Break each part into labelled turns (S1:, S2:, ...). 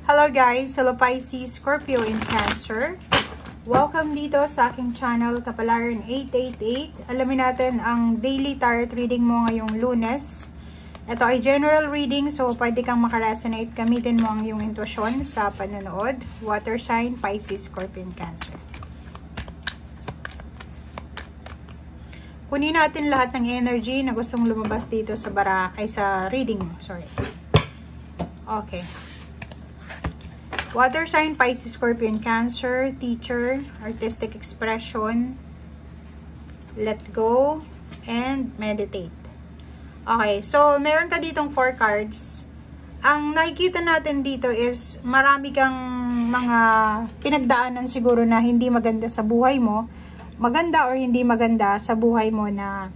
S1: Hello guys, hello Pisces, Scorpio, and Cancer. Welcome dito sa aking channel, Kapalaran 888. Alamin natin ang daily tarot reading mo ngayong Lunes. Ito ay general reading, so pwede kang makaresonate. Gamitin mo ang iyong intuition sa panonood. Water sign, Pisces, Scorpio, and Cancer. Kunin natin lahat ng energy na gustong lumabas dito sa sa reading mo. Sorry. Okay. Water sign, Pisces, Scorpio, and Cancer. Teacher, artistic expression, let go, and meditate. Okay, so meron ka ditong 4 cards. Ang nakikita natin dito is marami kang mga pinagdaanan siguro na hindi maganda sa buhay mo. Maganda or hindi maganda sa buhay mo na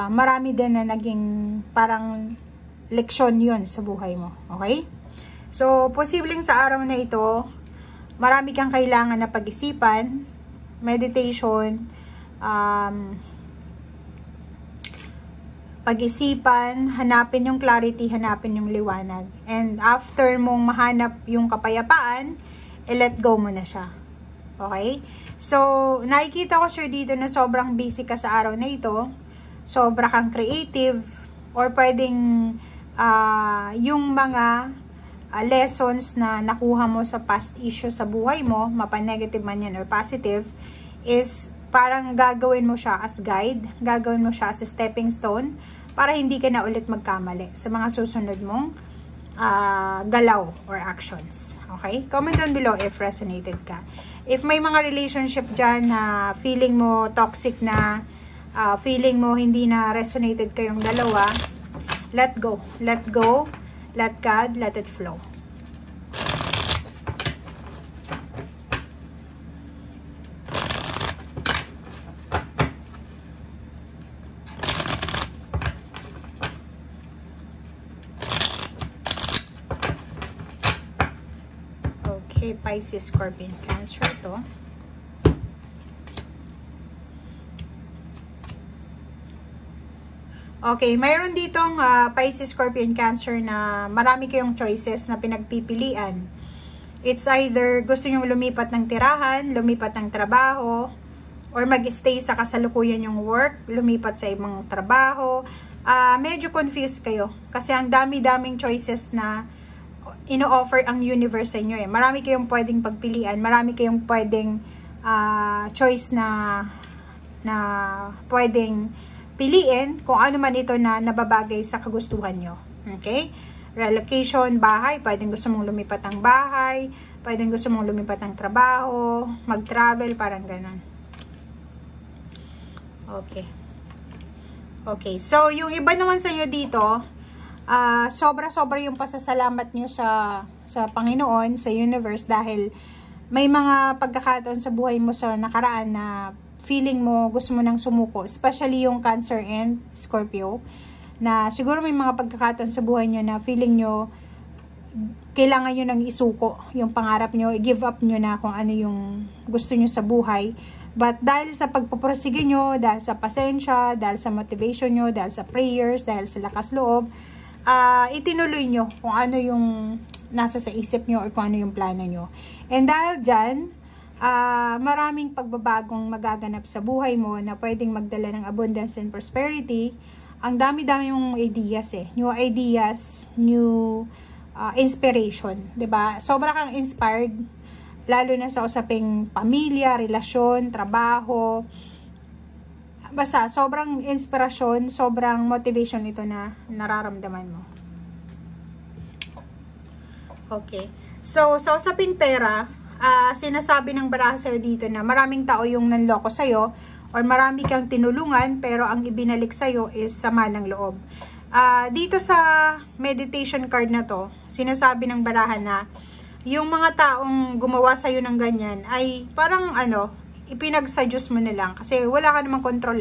S1: marami din na naging parang leksyon yun sa buhay mo. Okay? So, posibleng sa araw na ito, marami kang kailangan na pag-isipan, meditation, pag-isipan, hanapin yung clarity, hanapin yung liwanag. And after mong mahanap yung kapayapaan, let go mo na siya. Okay? So, nakikita ko sure dito na sobrang busy ka sa araw na ito, sobra kang creative, or pwedeng yung mga lessons na nakuha mo sa past issue sa buhay mo, mapa-negative man yan or positive, is parang gagawin mo siya as guide, gagawin mo siya as a stepping stone para hindi ka na ulit magkamali sa mga susunod mong galaw or actions. Okay? Comment down below if resonated ka. If may mga relationship dyan na feeling mo toxic na, feeling mo hindi na resonated kayong dalawa, let go. Let go. Let God, let it flow. Okay, Pisces, Scorpion, Cancer to. Okay, mayroon ditong Pisces, Scorpion, Cancer na marami kayong choices na pinagpipilian. It's either gusto nyong lumipat ng tirahan, lumipat ng trabaho, or mag-stay sa kasalukuyan yung work, lumipat sa ibang trabaho. Medyo confused kayo kasi ang dami-daming choices na ino-offer ang universe sa inyo. Marami kayong pwedeng pagpilian, marami kayong pwedeng choice na pwedeng piliin kung ano man ito na nababagay sa kagustuhan nyo. Okay? Relocation, bahay, pwedeng gusto mong lumipat ang bahay, pwedeng gusto mong lumipat ang trabaho, mag-travel, parang ganun. Okay. Okay. So, yung iba naman sa inyo dito, sobra-sobra yung pasasalamat nyo sa Panginoon, sa universe, dahil may mga pagkakataon sa buhay mo sa nakaraan na feeling mo, gusto mo nang sumuko, especially yung Cancer and Scorpio, na siguro may mga pagkakataon sa buhay nyo na feeling nyo, kailangan nyo nang isuko yung pangarap nyo, i-give up nyo na kung ano yung gusto nyo sa buhay. But dahil sa pagpupursige nyo, dahil sa pasensya, dahil sa motivation nyo, dahil sa prayers, dahil sa lakas loob, itinuloy nyo kung ano yung nasa sa isip nyo or kung ano yung plano nyo. And dahil dyan, maraming pagbabagong magaganap sa buhay mo na pwedeng magdala ng abundance and prosperity. Ang dami-dami mong ideas new ideas, new inspiration, 'di ba? Sobra kang inspired lalo na sa usaping pamilya, relasyon, trabaho. Basta sobrang inspirasyon, sobrang motivation ito na nararamdaman mo. Okay. So, sa usaping pera, sinasabi ng baraha sa'yo dito na maraming tao yung nanloko sa'yo or marami kang tinulungan pero ang ibinalik sa'yo is sama ng loob. Dito sa meditation card na to, sinasabi ng baraha na yung mga taong gumawa sa'yo ng ganyan ay parang ipinagsa-Diyos mo na lang kasi wala ka namang control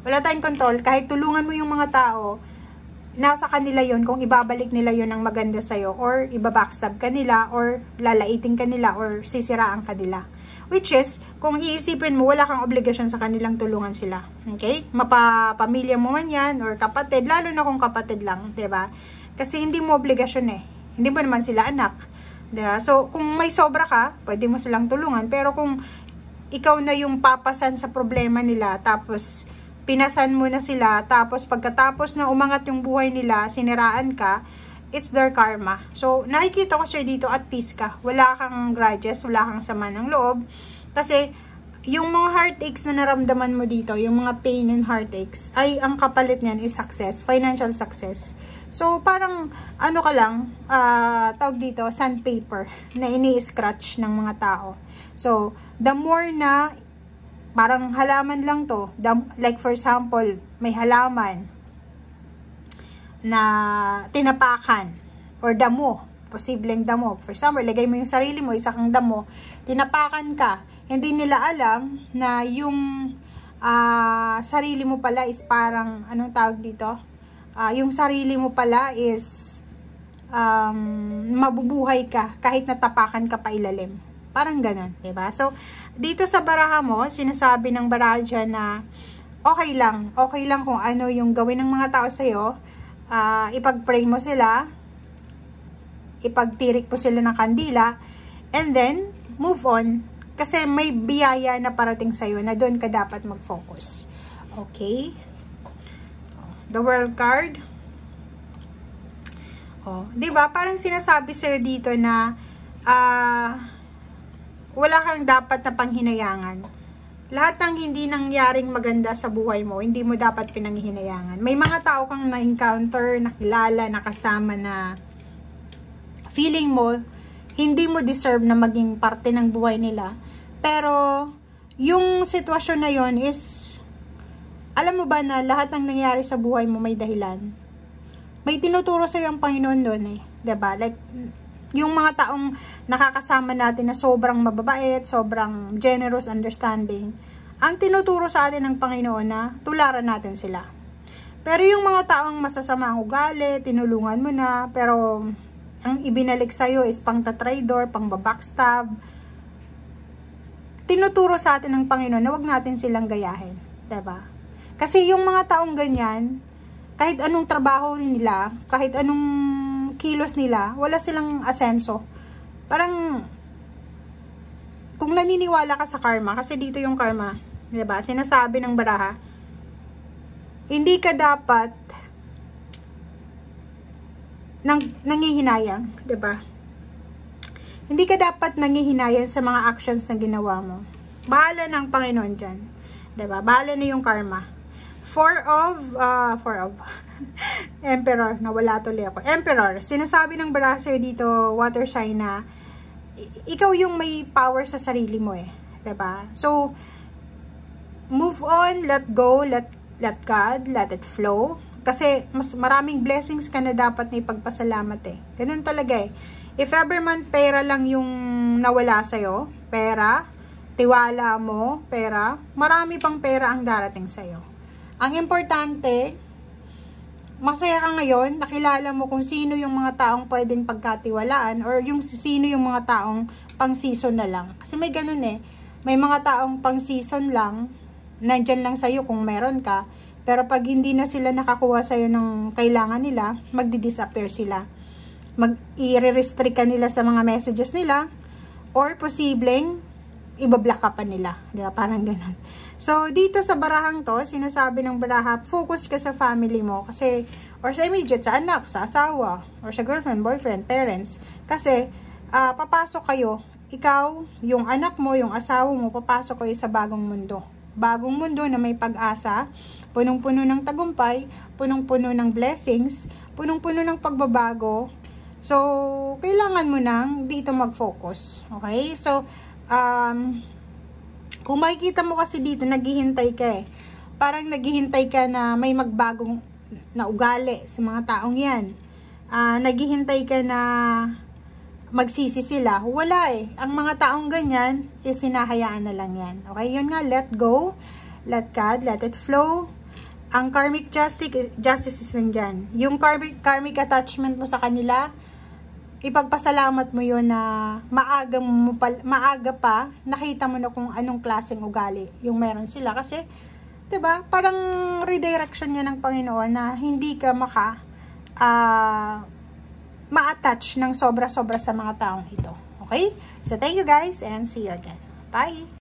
S1: Wala tayong control. Kahit tulungan mo yung mga tao, nasa kanila yon kung ibabalik nila yon ng maganda sa'yo or ibabackstab ka nila or lalaitin ka nila or sisiraan ka nila. Which is, kung iisipin mo, wala kang obligasyon sa kanilang tulungan sila. Okay? Mapapamilya mo man yan or kapatid, lalo na kung kapatid lang, 'di ba? Kasi hindi mo obligasyon Hindi mo naman sila anak. Diba? So, kung may sobra ka, pwede mo silang tulungan. Pero kung ikaw na yung papasan sa problema nila, tapos pinasan mo na sila, tapos pagkatapos na umangat yung buhay nila, siniraan ka, it's their karma. So, nakikita ko sir dito, at peace ka. Wala kang grudges, wala kang sama ng loob. Kasi, yung mga heartaches na naramdaman mo dito, yung mga pain and heartaches, ay ang kapalit niyan is success, financial success. So, parang, ano ka lang, tawag dito, sandpaper, na ini-scratch ng mga tao. So, the more na, parang halaman lang to, like for example, may halaman, na tinapakan, or damo, posibleng damo. For example, lagay mo yung sarili mo, isa kang damo, tinapakan ka, hindi nila alam na yung sarili mo pala is parang, anong tawag dito? Yung sarili mo pala is mabubuhay ka kahit natapakan ka pa ilalim. Parang ganun, diba? So, dito sa baraha mo, sinasabi ng baraha dyan na okay lang kung ano yung gawin ng mga tao sa'yo, ipag-pray mo sila, ipagtirik po sila ng kandila, and then, move on. Kasi may biyaya na parating sa'yo na doon ka dapat mag-focus. Okay? The World card. Diba? Parang sinasabi sa'yo dito na wala kang dapat na panghinayangan. Lahat ng hindi nangyaring maganda sa buhay mo, hindi mo dapat pinanghinayangan. May mga tao kang na-encounter, nakilala, nakasama na feeling mo, hindi mo deserve na maging parte ng buhay nila. Pero, yung sitwasyon na yon is, alam mo ba na lahat ng nangyari sa buhay mo may dahilan? May tinuturo sa'yo ang Panginoon doon eh. Diba? Like, yung mga taong nakakasama natin na sobrang mababait, sobrang generous, understanding, ang tinuturo sa atin ng Panginoon na tularan natin sila. Pero yung mga taong masasama ang ugali, tinulungan mo na, pero ang ibinalik sa'yo is pang tatraidor, pang babackstab, tinuturo sa atin ng Panginoon na wag natin silang gayahin. Diba? Kasi yung mga taong ganyan, kahit anong trabaho nila, kahit anong kilos nila, wala silang asenso. Parang, kung naniniwala ka sa karma, kasi dito yung karma, diba? Sinasabi ng baraha, hindi ka dapat nangihinayang, diba? Hindi ka dapat nangihinayang sa mga actions na ginawa mo. Bahala ng Panginoon dyan. Diba? Bahala na yung karma. Four of Emperor, nawala tuloy ako. Emperor, sinasabi ng baraha sa'yo dito, water sign na, ikaw yung may power sa sarili mo eh. Diba? So, move on, let go, let God, let it flow. Kasi, mas maraming blessings ka na dapat na ipagpasalamat eh. Ganun talaga eh. If ever man pera lang yung nawala sa'yo, pera, tiwala mo, pera, marami pang pera ang darating sa'yo. Ang importante, masaya ka ngayon, nakilala mo kung sino yung mga taong pwedeng pagkatiwalaan or yung sino yung mga taong pang-season na lang. Kasi may ganun eh. May mga taong pang-season lang, nandyan lang sa'yo kung meron ka, pero pag hindi na sila nakakuha sa'yo ng kailangan nila, magdi-disappear sila. I-restrict ka nila sa mga messages nila, or posibleng, ibablock ka pa nila. Diba? Parang ganun. So, dito sa barahang to, sinasabi ng baraha, focus ka sa family mo. Kasi, or sa immediate, sa anak, sa asawa, or sa girlfriend, boyfriend, parents. Kasi, papasok kayo, ikaw, yung anak mo, yung asawa mo, papasok kayo sa bagong mundo. Bagong mundo na may pag-asa, punong-puno ng tagumpay, punong-puno ng blessings, punong-puno ng pagbabago. So, kailangan mo nang dito mag-focus. Okay? So, kung makikita mo kasi dito, naghihintay ka eh. Parang naghihintay ka na may magbagong na ugali sa mga taong yan. Naghihintay ka na magsisi sila. Wala eh. Ang mga taong ganyan, is hinahayaan na lang yan. Okay? Yun nga, let go, let God, let it flow. Ang karmic justice is nandyan. Yung karmic attachment mo sa kanila, ipagpasalamat mo yun na maaga pa, nakita mo na kung anong klaseng ugali yung meron sila. Kasi, diba, parang redirection yun ng Panginoon na hindi ka ma-attach ng sobra-sobra sa mga taong ito. Okay? So, thank you guys and see you again. Bye!